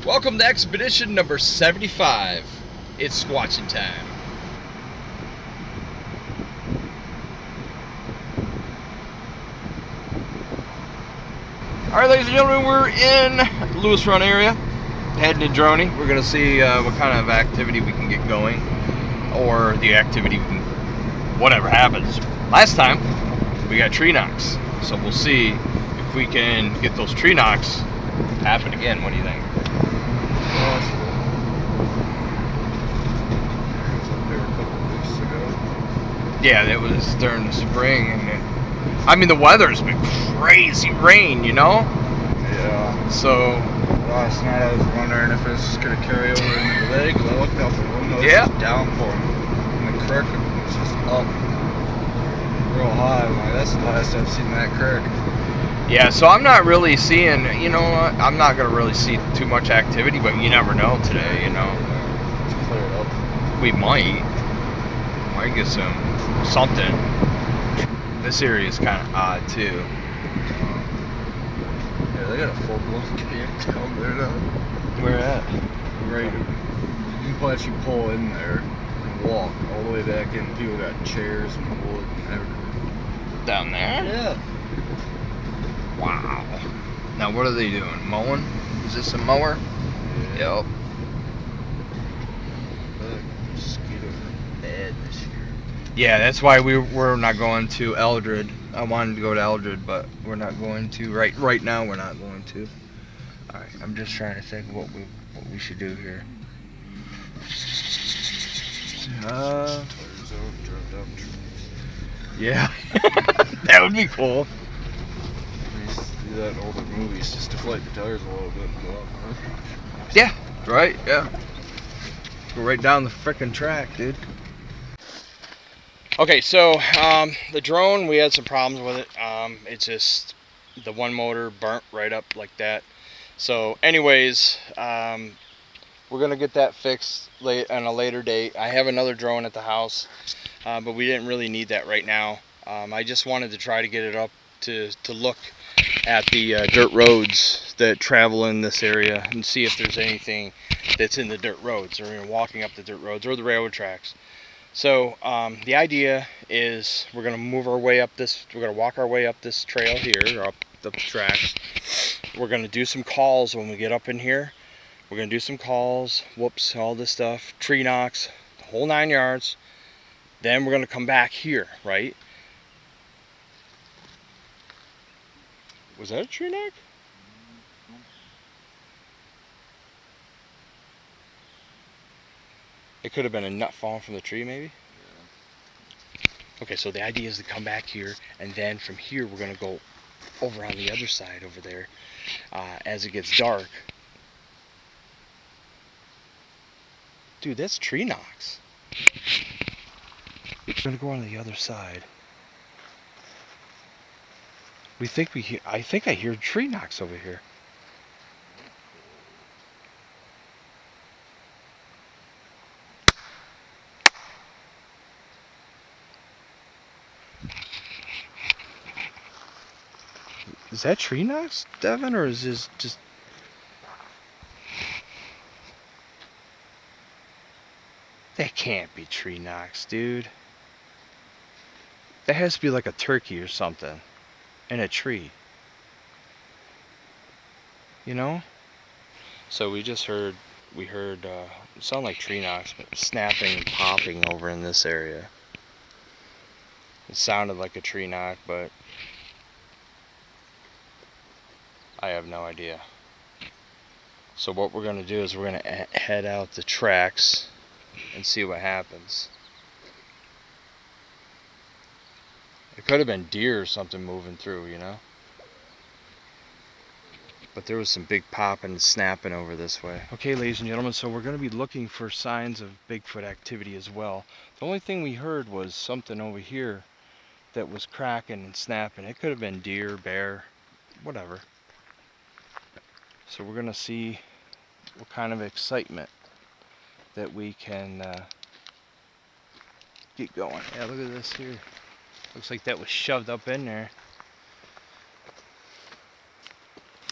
Welcome to expedition number 75. It's squatching time. Alright, ladies and gentlemen, we're in Lewis Run area, heading to Droney. We're going to see what kind of activity we can get going, or the activity, whatever happens. Last time, we got tree knocks, so we'll see if we can get those tree knocks happen again. What do you think? Yeah, it was during the spring, and I mean the weather's been crazy rain, you know? Yeah. So last night I was wondering if it's just gonna carry over into the lake. I looked out the window, yeah, it's downpouring, and the creek was just up real high. I'm like, that's the last I've seen that creek. Yeah, so I'm not really seeing, you know, I'm not gonna really see too much activity, but you never know today, you know. It's cleared up. We might get something. This area is kind of odd too. Yeah, they got a full-blown camp down there now. Where at? Right. You can actually pull in there and walk all the way back in. People got chairs and wood and everything. Down there? Yeah. Wow. Now what are they doing? Mowing? Is this a mower? Yeah. Yep. Mosquitoes are bad this year. Yeah, that's why we're not going to Eldred. I wanted to go to Eldred, but we're not going to. Right now, we're not going to. All right, I'm just trying to think of what we should do here. Yeah, that would be cool. We used to do that in older movies, just deflate the tires a little bit and go up. Yeah, right. Yeah. Go right down the frickin' track, dude. Okay, so the drone, we had some problems with it. It's just the one motor burnt right up like that. So anyways, we're gonna get that fixed on a later date. I have another drone at the house, but we didn't really need that right now. I just wanted to try to get it up to look at the dirt roads that travel in this area and see if there's anything that's in the dirt roads, or walking up the dirt roads or the railroad tracks. So the idea is we're gonna move our way up this. We're gonna walk our way up this trail here, or up the tracks. We're gonna do some calls when we get up in here. We're gonna do some calls. Whoops, all this stuff, tree knocks, the whole 9 yards. Then we're gonna come back here, right? Was that a tree knock? It could have been a nut falling from the tree, maybe? Yeah. Okay, so the idea is to come back here, and then from here we're going to go over on the other side over there as it gets dark. Dude, that's tree knocks. We're going to go on the other side. I think I hear tree knocks over here. Is that tree knocks, Devin, or is this just... That can't be tree knocks, dude. That has to be like a turkey or something in a tree. You know? So we heard it sounded like tree knocks, but snapping and popping over in this area. It sounded like a tree knock, but I have no idea. So what we're going to do is we're going to head out the tracks and see what happens. It could have been deer or something moving through, you know. But there was some big popping and snapping over this way. Okay, ladies and gentlemen, so we're going to be looking for signs of Bigfoot activity as well. The only thing we heard was something over here that was cracking and snapping. It could have been deer, bear, whatever. So we're going to see what kind of excitement that we can get going. Yeah, look at this here. Looks like that was shoved up in there.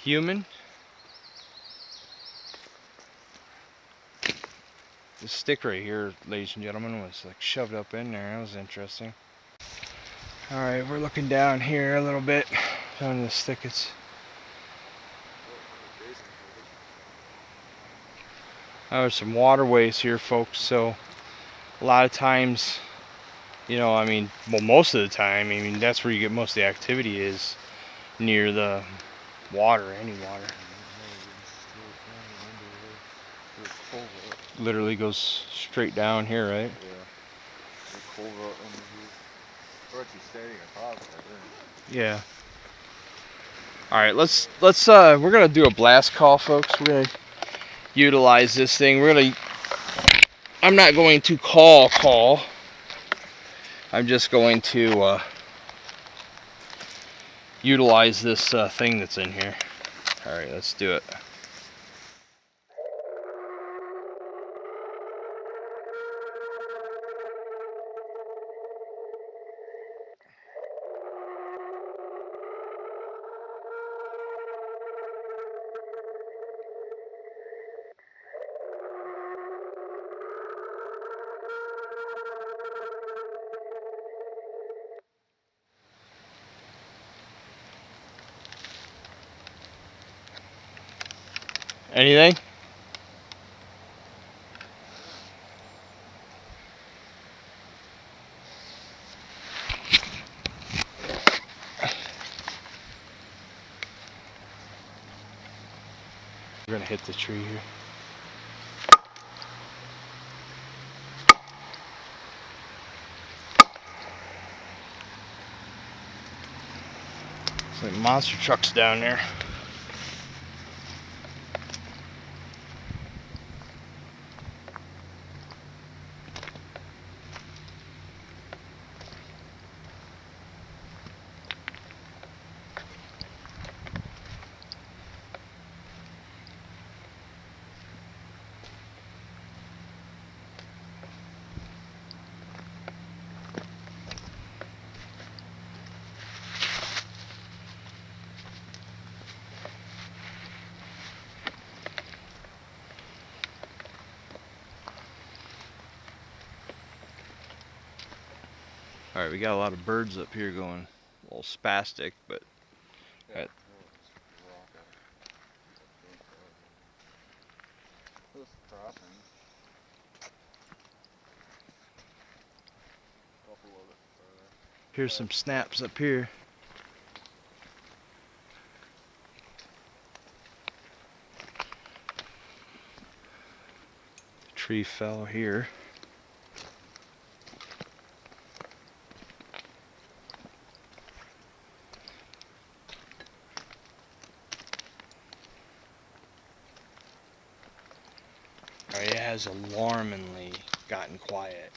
Human. This stick right here, ladies and gentlemen, was like shoved up in there. That was interesting. Alright, we're looking down here a little bit. Down the thickets. There's some waterways here, folks, so a lot of times, you know, I mean, well, most of the time, I mean, that's where you get most of the activity is near the water, any water. Literally goes straight down here, right? Yeah. We're actually standing atop it, I think. Yeah. Alright, we're gonna do a blast call, folks. We're gonna utilize this thing. I'm not going to call. I'm just going to utilize this thing that's in here. Alright, let's do it. Anything? We're gonna hit the tree here. It's like monster trucks down there. Alright, we got a lot of birds up here going a little spastic, but Yeah. here's some snaps up here. The tree fell here. It has alarmingly gotten quiet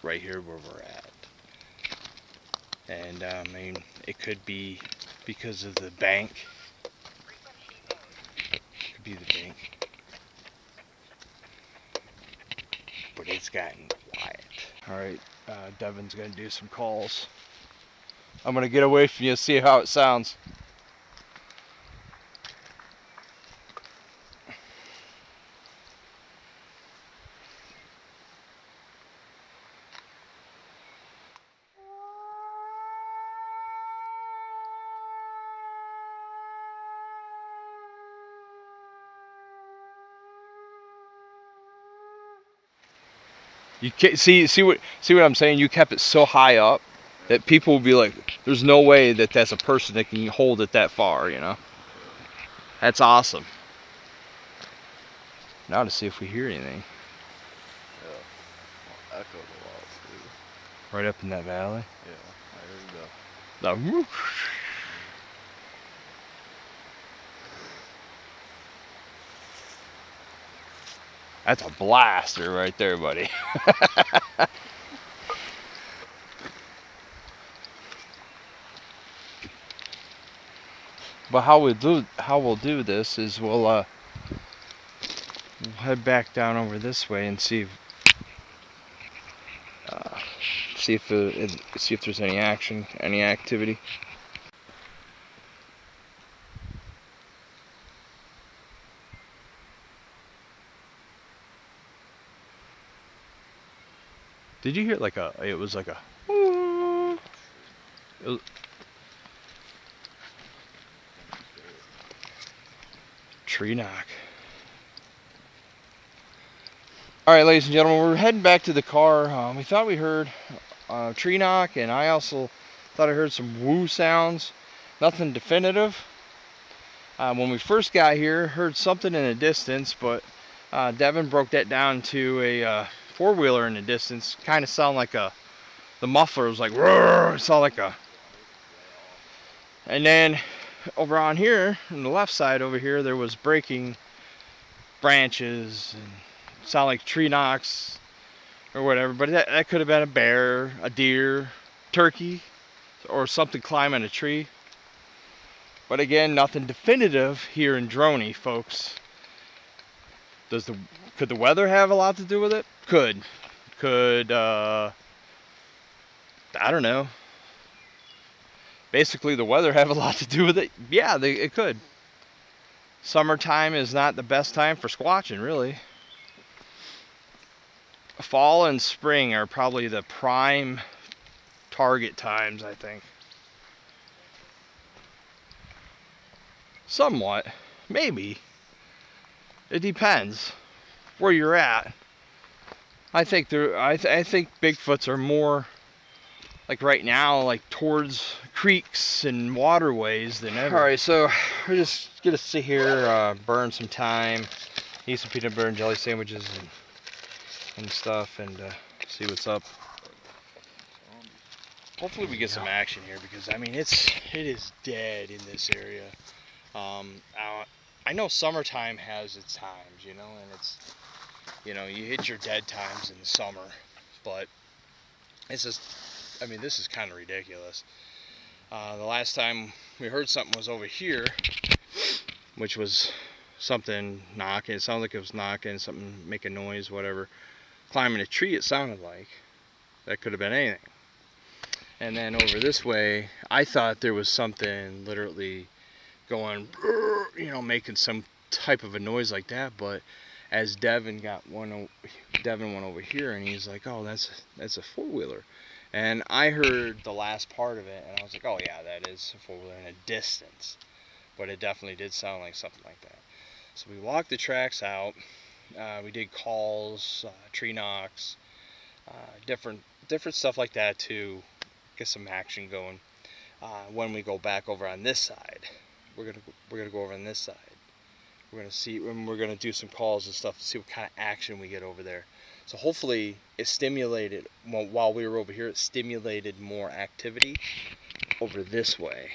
right here where we're at. And I mean, it could be because of the bank. It could be the bank. But it's gotten quiet. Alright, Devin's gonna do some calls. I'm gonna get away from you and see how it sounds. You can't see what I'm saying. You kept it so high up that people will be like, "There's no way that that's a person that can hold it that far," you know. That's awesome. now to see if we hear anything. Yeah. Echoed a lot too. Right up in that valley. Yeah, I heard The That's a blaster right there, buddy. But how we'll do this is we'll head back down over this way and see if there's any action, any activity. Did you hear like it was like a tree knock. Alright, ladies and gentlemen, we're heading back to the car. We thought we heard a tree knock, and I also thought I heard some woo sounds. Nothing definitive. When we first got here, heard something in the distance, but Devin broke that down to a four-wheeler in the distance. Kind of sounded like the muffler was like, roar, it sounded like a... And then over on here, on the left side over here, there was breaking branches and sound like tree knocks or whatever, but that could have been a bear, a deer, turkey, or something climbing a tree. But again, nothing definitive here in Droney, folks. Could the weather have a lot to do with it? Could I don't know. Basically, the weather have a lot to do with it. Yeah, it could. Summertime is not the best time for squatching, really. Fall and spring are probably the prime target times, I think. Somewhat, maybe. It depends where you're at. I think Bigfoots are more like right now, like towards creeks and waterways than ever. All right, so we're just gonna sit here, burn some time, eat some peanut butter and jelly sandwiches and stuff, and see what's up. Hopefully we get some action here, because I mean it is dead in this area. I know summertime has its times, you know, and it's, you know, you hit your dead times in the summer, but it's just, I mean, this is kind of ridiculous. The last time we heard something was over here, which was something knocking. It sounded like it was knocking, something making noise, whatever. Climbing a tree, it sounded like. That could have been anything. And then over this way, I thought there was something literally going, you know, making some type of a noise like that. But as Devin went over here, and he's like, "Oh, that's a four-wheeler." And I heard the last part of it, and I was like, "Oh yeah, that is a four-wheeler in a distance." But it definitely did sound like something like that. So we walked the tracks out. We did calls, tree knocks, different stuff like that to get some action going. When we go back over on this side, we're gonna go over on this side. We're gonna see, and we're gonna do some calls and stuff to see what kind of action we get over there. So hopefully it stimulated, while we were over here, it stimulated more activity over this way.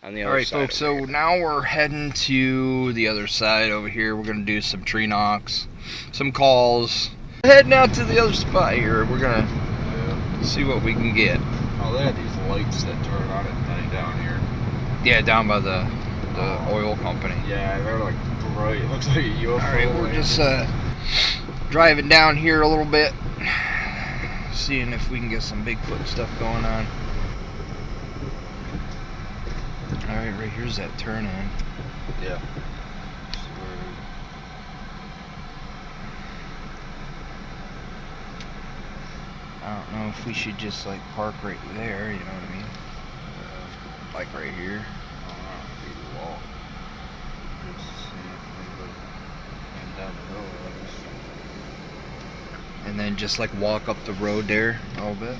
On the other side. Alright folks, so now we're heading to the other side over here. We're going to do some tree knocks, some calls. Heading out to the other spot here. We're going to see what we can get. Oh, they had these lights that turn on at night down here. Yeah, down by the oil company. Yeah, they're like bright. It looks like a UFO. Alright, we're just driving down here a little bit, seeing if we can get some Bigfoot stuff going on. Alright, right here's that turn in. Yeah. I don't know if we should just like park right there, you know what I mean? Like right here. I don't know, maybe walk. Just see if anybody came down the road. And then just like walk up the road there a little bit.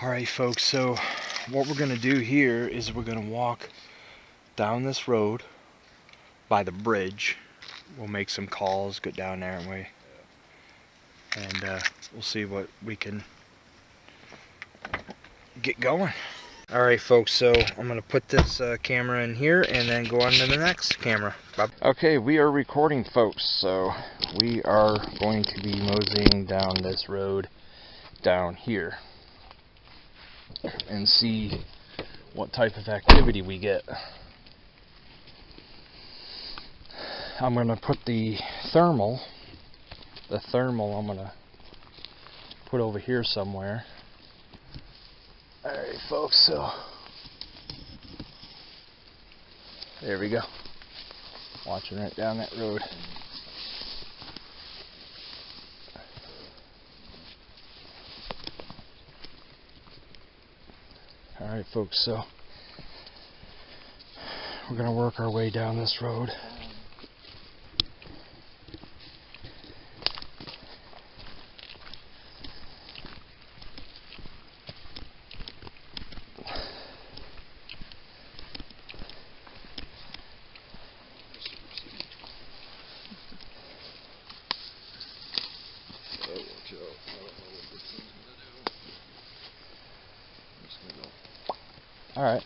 Alright folks, so what we're going to do here is we're going to walk down this road by the bridge. We'll make some calls, get down there and we'll see what we can get going. Alright folks, so I'm going to put this camera in here and then go on to the next camera. Bye. Okay, we are recording folks, so we are going to be moseying down this road down here and see what type of activity we get. I'm going to put the thermal I'm going to put over here somewhere. Alright folks, so there we go. Watching right down that road. Alright folks, so we're going to work our way down this road. Alright.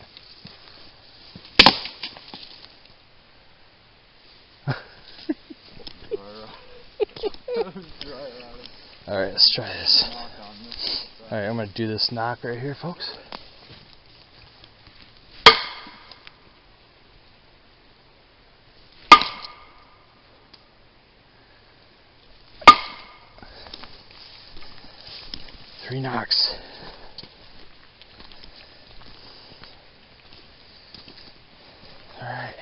Alright, let's try this. Alright, I'm going to do this knock right here, folks. Three knocks. Alright.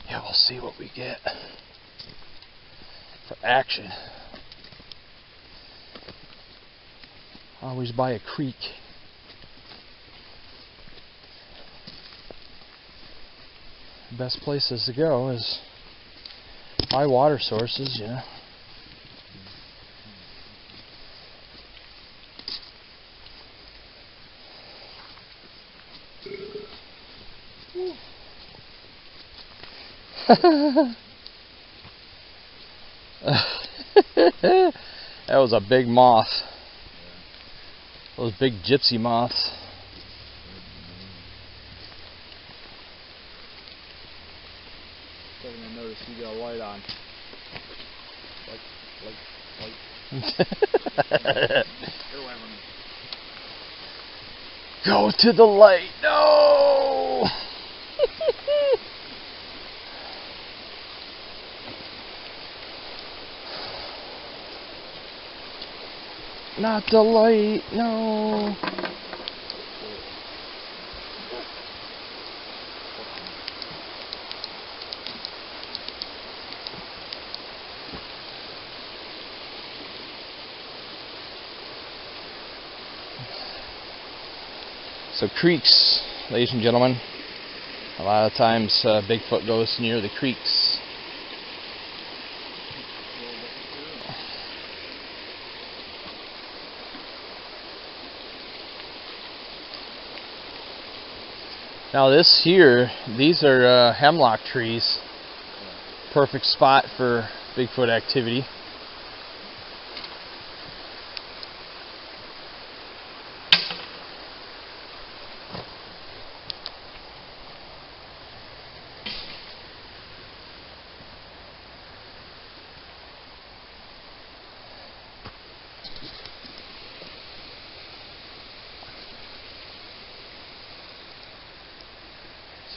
Yeah, we'll see what we get for action. Always by a creek. The best places to go is high water sources, you know. That was a big moth. Those big gypsy moths. Second I noticed you got a light on. Light. Go to the light. No! Not the light. No. So creeks, ladies and gentlemen, a lot of times Bigfoot goes near the creeks. Now this here, these are hemlock trees. Perfect spot for Bigfoot activity.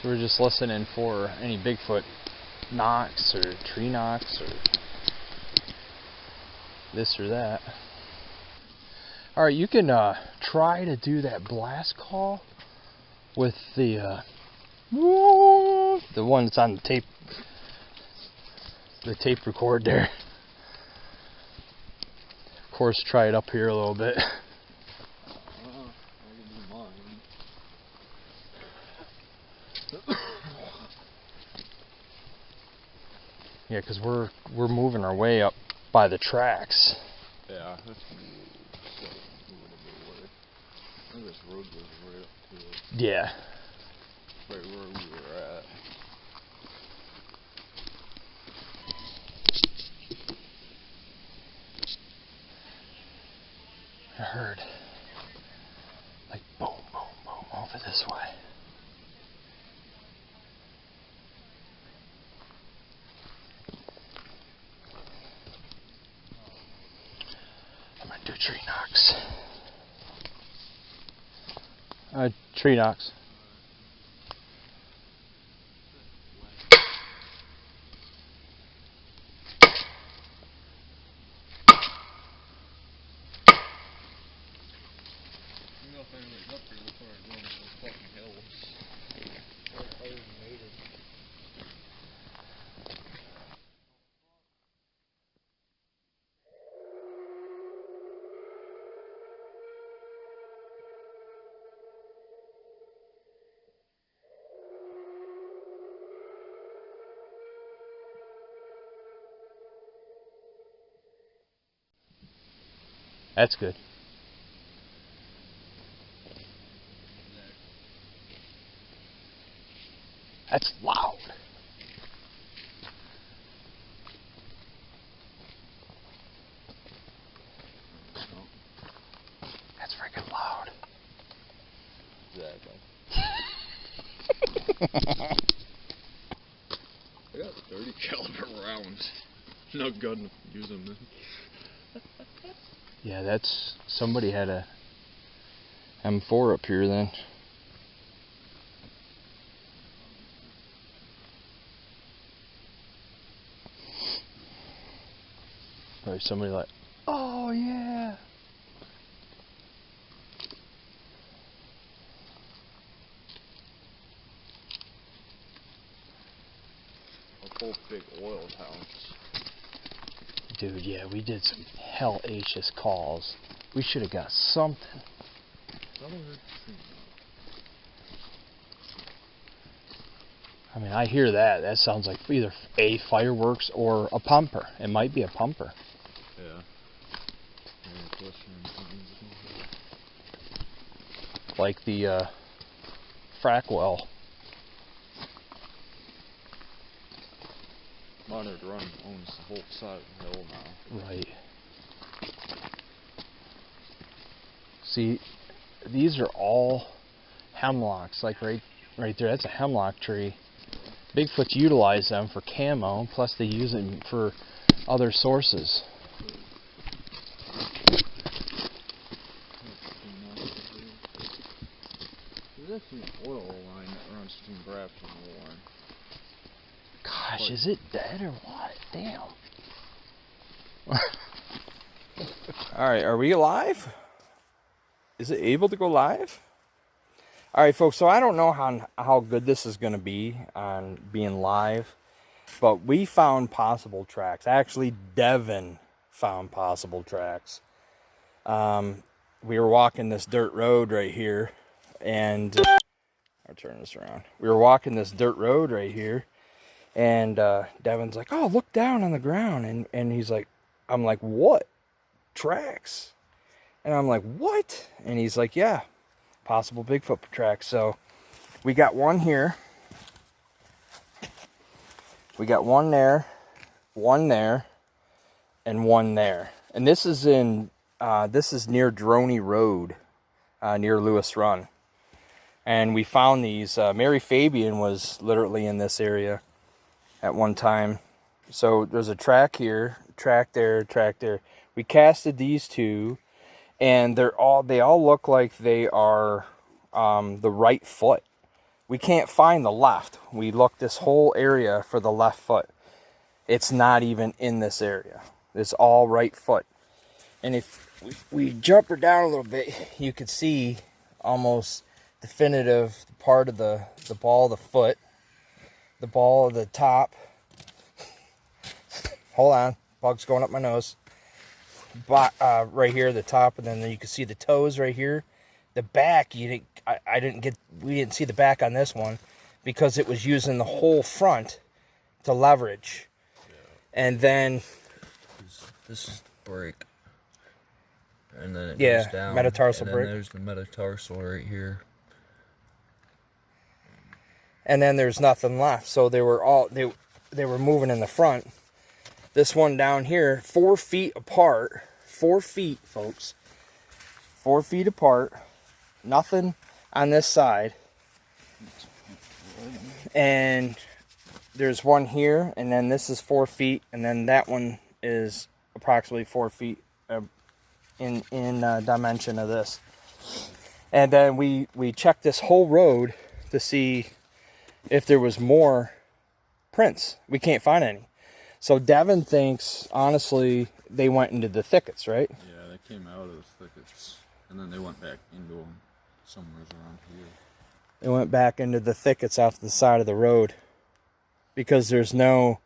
So we're just listening for any Bigfoot knocks or tree knocks or this or that. Alright, you can try to do that blast call with the one that's on the tape record there. Of course, try it up here a little bit. Yeah, because we're moving our way up by the tracks. Yeah, that's moving a bit away. I think this road goes right up to it. Yeah. Right where we were at. I heard like boom, boom, boom over this way. I'm gonna do tree knocks. Tree knocks. That's good. That's loud. That's freaking loud. Exactly. I got 30 caliber rounds. Not good enough to use them. Yeah, that's somebody had a M4 up here then. Probably somebody like, oh yeah. Or both big oil towns. Dude, yeah, we did some hellacious calls. We should have got something. I mean, I hear that. That sounds like either a fireworks or a pumper. It might be a pumper. Yeah. Like the frack well. Monitored Run owns the whole side of the hill now. Right. See, these are all hemlocks. Like right there, that's a hemlock tree. Bigfoot's utilize them for camo, plus they use them for other sources. There's actually an oil line that runs between Grafton and Warren. Gosh, is it dead or what? Damn. Alright, are we live? Is it able to go live? Alright folks, so I don't know how good this is going to be on being live, but we found possible tracks. Actually, Devin found possible tracks. We were walking this dirt road right here, and I'll turn this around. We were walking this dirt road right here, and Devin's like, oh, look down on the ground, and he's like, I'm like, what? Tracks? And I'm like, what? And he's like, yeah, possible Bigfoot tracks. So we got one here. We got one there, and one there. And this is in, this is near Droney Road, near Lewis Run. And we found these. Mary Fabian was literally in this area at one time. So there's a track here, track there, track there. We casted these two, and they all look like they are the right foot. We can't find the left. We looked this whole area for the left foot. It's not even in this area. It's all right foot. And if we jump her down a little bit, you could see almost definitive part of the ball of the foot, the ball of the top. Hold on, bug's going up my nose. But right here, the top, and then you can see the toes right here. The back, we didn't see the back on this one because it was using the whole front to leverage. And then this is the break. And then it yeah, goes down. metatarsal and then break. There's the metatarsal right here. And then there's nothing left. So they were moving in the front. This one down here, 4 feet apart. 4 feet, folks. 4 feet apart. Nothing on this side. And there's one here, and then this is 4 feet, and then that one is approximately 4 feet in dimension of this. And then we checked this whole road to see if there was more prints. We can't find any. So Devin thinks, honestly, they went into the thickets, right? Yeah, they came out of the thickets, and then they went back into them somewhere around here. They went back into the thickets off the side of the road because there's no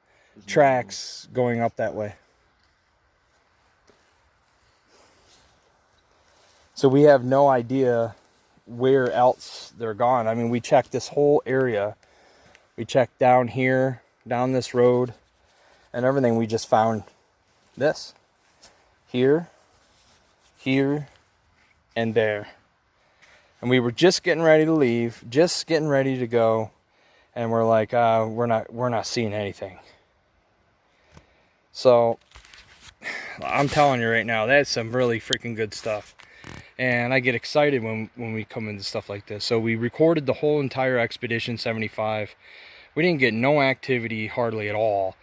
tracks going up that way. So we have no idea where else they're gone. I mean, we checked this whole area. We checked down here, down this road, and everything. We just found this. Here, here, and there. And we were just getting ready to leave, just getting ready to go, and we're like, we're not seeing anything. So I'm telling you right now, that's some really freaking good stuff. And I get excited when we come into stuff like this. So we recorded the whole entire Expedition 75. We didn't get no activity hardly at all.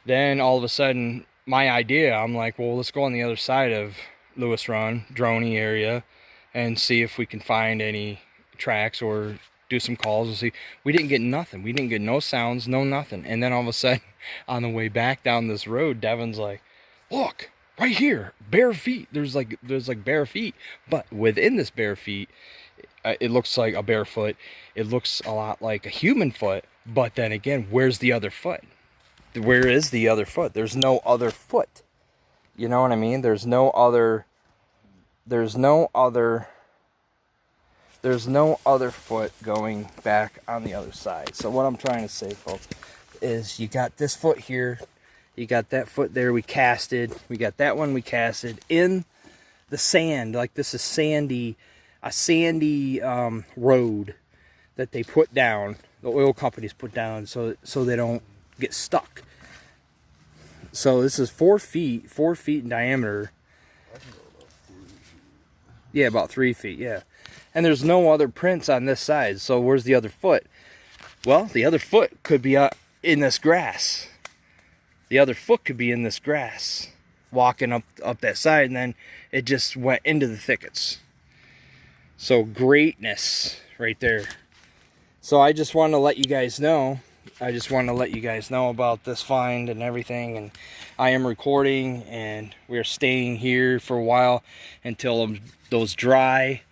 Then all of a sudden, my idea, I'm like, well, let's go on the other side of Lewis Run, Droney area, and see if we can find any tracks or do some calls and see. We didn't get nothing. We didn't get no sounds, no nothing. And then all of a sudden, on the way back down this road, Devin's like, look, right here, bare feet. There's like bare feet. But within this bare feet, it looks like a bare foot. It looks a lot like a human foot. But then again, where's the other foot? Where is the other foot? There's no other foot. You know what I mean? There's no other foot going back on the other side. So what I'm trying to say, folks, is you got this foot here, you got that foot there we casted, we got that one we casted in the sand. Like, this is a sandy road that they put down, the oil companies put down, so they don't get stuck. So this is 4 feet in diameter. Yeah, about 3 feet, yeah. And there's no other prints on this side, so where's the other foot? Well, the other foot could be in this grass. The other foot could be in this grass, walking up that side, and then it just went into the thickets. So greatness right there. So I just want to let you guys know. I just want to let you guys know about this find and everything. And I am recording, and we're staying here for a while until those dry.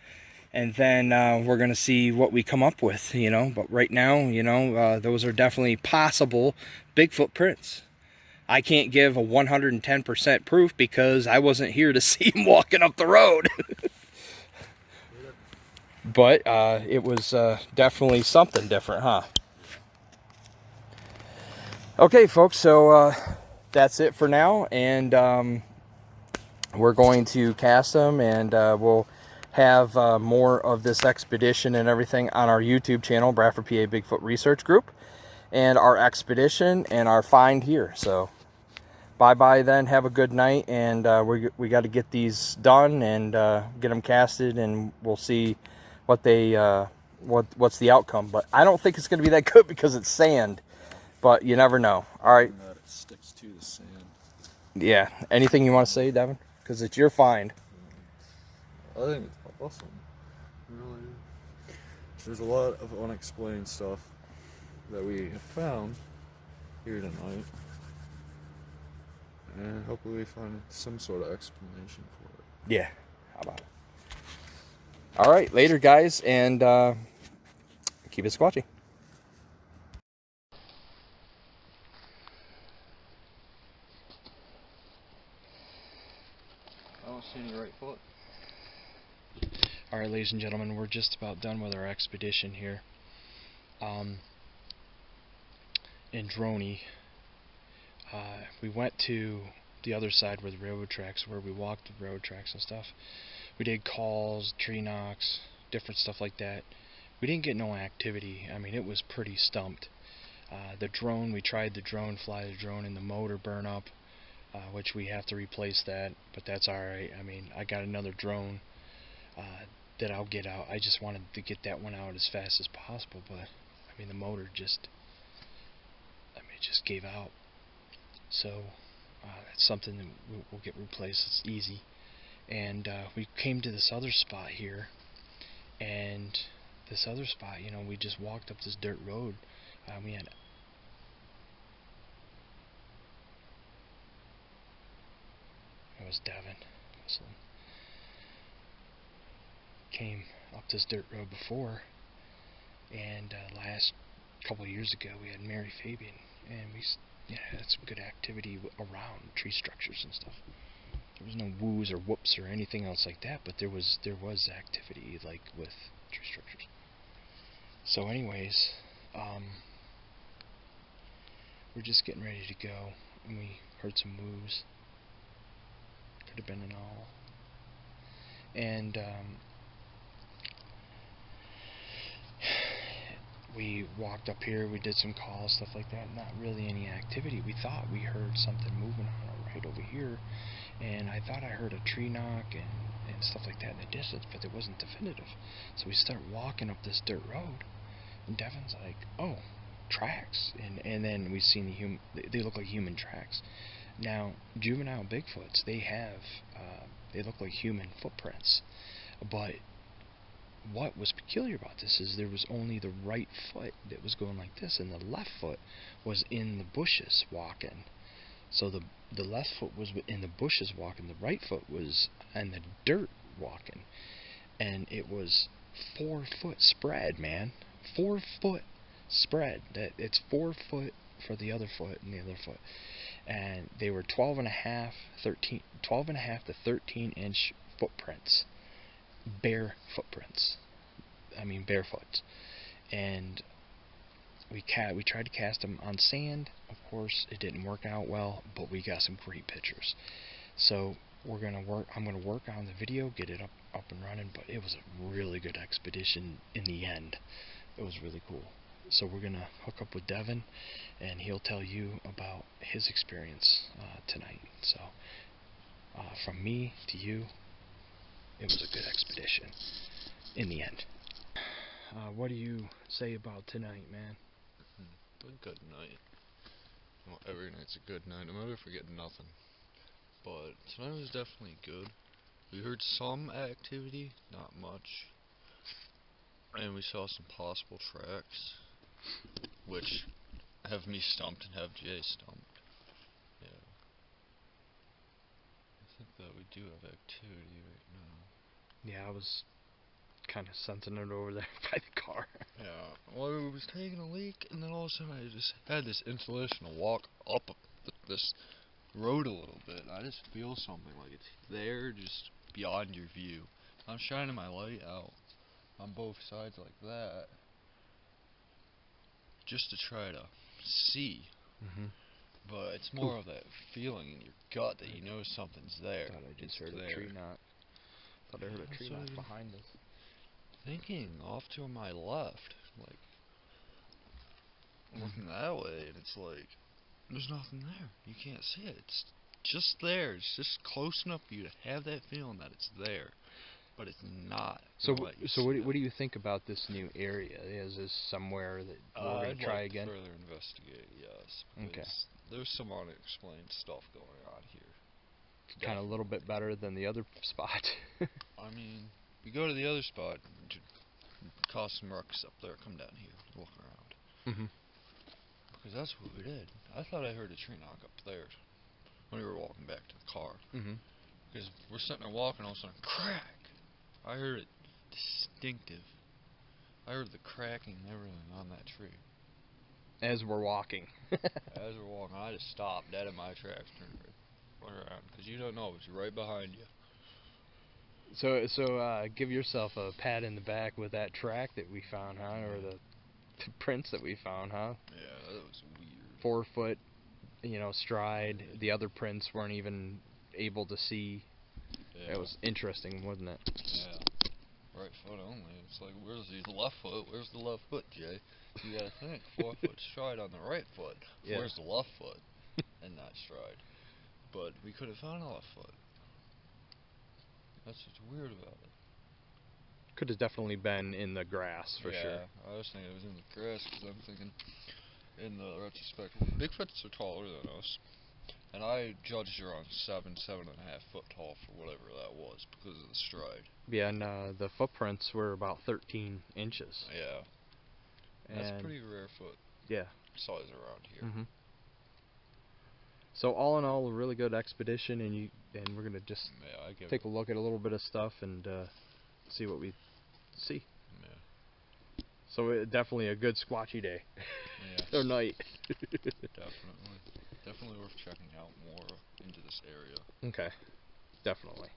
And then we're going to see what we come up with, you know. But right now, you know, those are definitely possible Bigfoot prints. I can't give a 110% proof because I wasn't here to see him walking up the road. But it was definitely something different, huh? Okay, folks, so that's it for now. And we're going to cast them, and we'll have more of this expedition and everything on our YouTube channel, Bradford, PA Bigfoot Research Group, and our expedition and our find here. So bye-bye then. Have a good night, and we got to get these done and get them casted, and we'll see what they what's the outcome. But I don't think it's going to be that good because it's sand, but you never know. All right. That it sticks to the sand. Yeah. Anything you want to say, Devin? Because it's your find. I think it's awesome. Really. There's a lot of unexplained stuff that we have found here tonight, and hopefully we find some sort of explanation for it. Yeah. How about it? All right. Later, guys, and keep it squatchy. I don't see any right foot. Alright, ladies and gentlemen, we're just about done with our expedition here in Droney. we went to the other side where the railroad tracks, where we walked the railroad tracks and stuff. We did calls, tree knocks, different stuff like that. We didn't get no activity. I mean, it was pretty stumped. The drone, we tried fly the drone, and the motor burn up, which we have to replace that, but that's alright. I mean, I got another drone that I'll get out. I just wanted to get that one out as fast as possible, but I mean, the motor just gave out. So that's something that we'll get replaced. It's easy. And we came to this other spot here, and this other spot, you know, we just walked up this dirt road. We had it was Devin whistling. Came up this dirt road before, and last couple of years ago we had Mary Fabian, and we had some good activity around tree structures and stuff. There was no woos or whoops or anything else like that, but there was activity like with tree structures. So anyways, we're just getting ready to go, and we heard some woos. Could have been an owl. And we walked up here, we did some calls, stuff like that. Not really any activity. We thought we heard something moving on right over here, and I thought I heard a tree knock and stuff like that in the distance, but it wasn't definitive. So we start walking up this dirt road, and Devin's like, "Oh, tracks!" And then we seen they look like human tracks. Now, juvenile Bigfoots, they look like human footprints, but what was peculiar about this is there was only the right foot that was going like this, and the left foot was in the bushes walking. So the left foot was in the bushes walking, the right foot was in the dirt walking, and it was 4 foot spread, man. 4 foot spread. It's 4 foot for the other foot and the other foot, and they were 12 and a half to 13 inch footprints, bare footprints. I mean barefoot. And we tried to cast them on sand. Of course, it didn't work out well, but we got some great pictures. So I'm gonna work on the video, get it up and running. But it was a really good expedition in the end. It was really cool. So we're gonna hook up with Devin, and he'll tell you about his experience tonight. So from me to you, it was a good expedition in the end. What do you say about tonight, man? A good night. Well, every night's a good night, no matter if we get nothing. But tonight was definitely good. We heard some activity, not much. And we saw some possible tracks, which have me stumped and have Jay stumped. Yeah. I think that we do have activity right now. Yeah, I was kind of sensing it over there by the car. Yeah, well, I was taking a leak, and then all of a sudden I just had this inclination to walk up this road a little bit, and I just feel something like it's there, just beyond your view. I'm shining my light out on both sides like that, just to try to see. But it's more of that feeling in your gut that you know something's there. Thought I just heard there. a tree knock. Thought I heard a tree knock behind us. Thinking off to my left, like looking that way, and it's like there's nothing there. You can't see it. It's just there. It's just close enough for you to have that feeling that it's there, but it's not. So what do you think about this new area? Is this somewhere that we're gonna try again? I'd further investigate, yes. Okay. There's some unexplained stuff going on here. Kind of a little bit better than the other spot. I mean, we go to the other spot, cause some ruckus up there, come down here, look around. Because that's what we did. I thought I heard a tree knock up there when we were walking back to the car. Because we're sitting there walking, all of a sudden, crack! I heard it distinctive. I heard the cracking and everything on that tree. As we're walking. As we're walking, I just stopped dead in my tracks, turned around, because you don't know, it's right behind you. So give yourself a pat in the back with that track that we found, huh? Or the prints that we found, huh? Yeah, that was weird. 4 foot you know, stride. The other prints weren't even able to see. Yeah. It was interesting, wasn't it? Yeah. Right foot only. It's like, where's the left foot? Where's the left foot, Jay? You gotta think, 4 foot stride on the right foot. Yeah. Where's the left foot in that stride? But we could have found a left foot. That's what's weird about it. Could have definitely been in the grass for sure. Yeah, I was thinking it was in the grass because I'm thinking, in the retrospect, Bigfoots are taller than us. And I judged her on 7.5 foot tall for whatever that was because of the stride. Yeah, and the footprints were about 13 inches. Yeah. That's a pretty rare foot. Yeah. Size around here. Mm-hmm. So all in all, a really good expedition, and we're gonna just take a look at a little bit of stuff and see what we see. Yeah. So definitely a good squatchy day. Yeah. Or night. Definitely worth checking out more into this area. Okay. Definitely.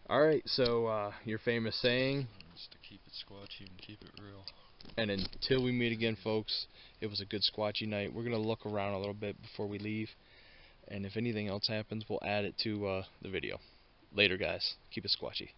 All right. So your famous saying. Just to keep it squatchy and keep it real. And until we meet again, folks, it was a good squatchy night. We're gonna look around a little bit before we leave. And if anything else happens, we'll add it to the video. Later, guys. Keep it squatchy.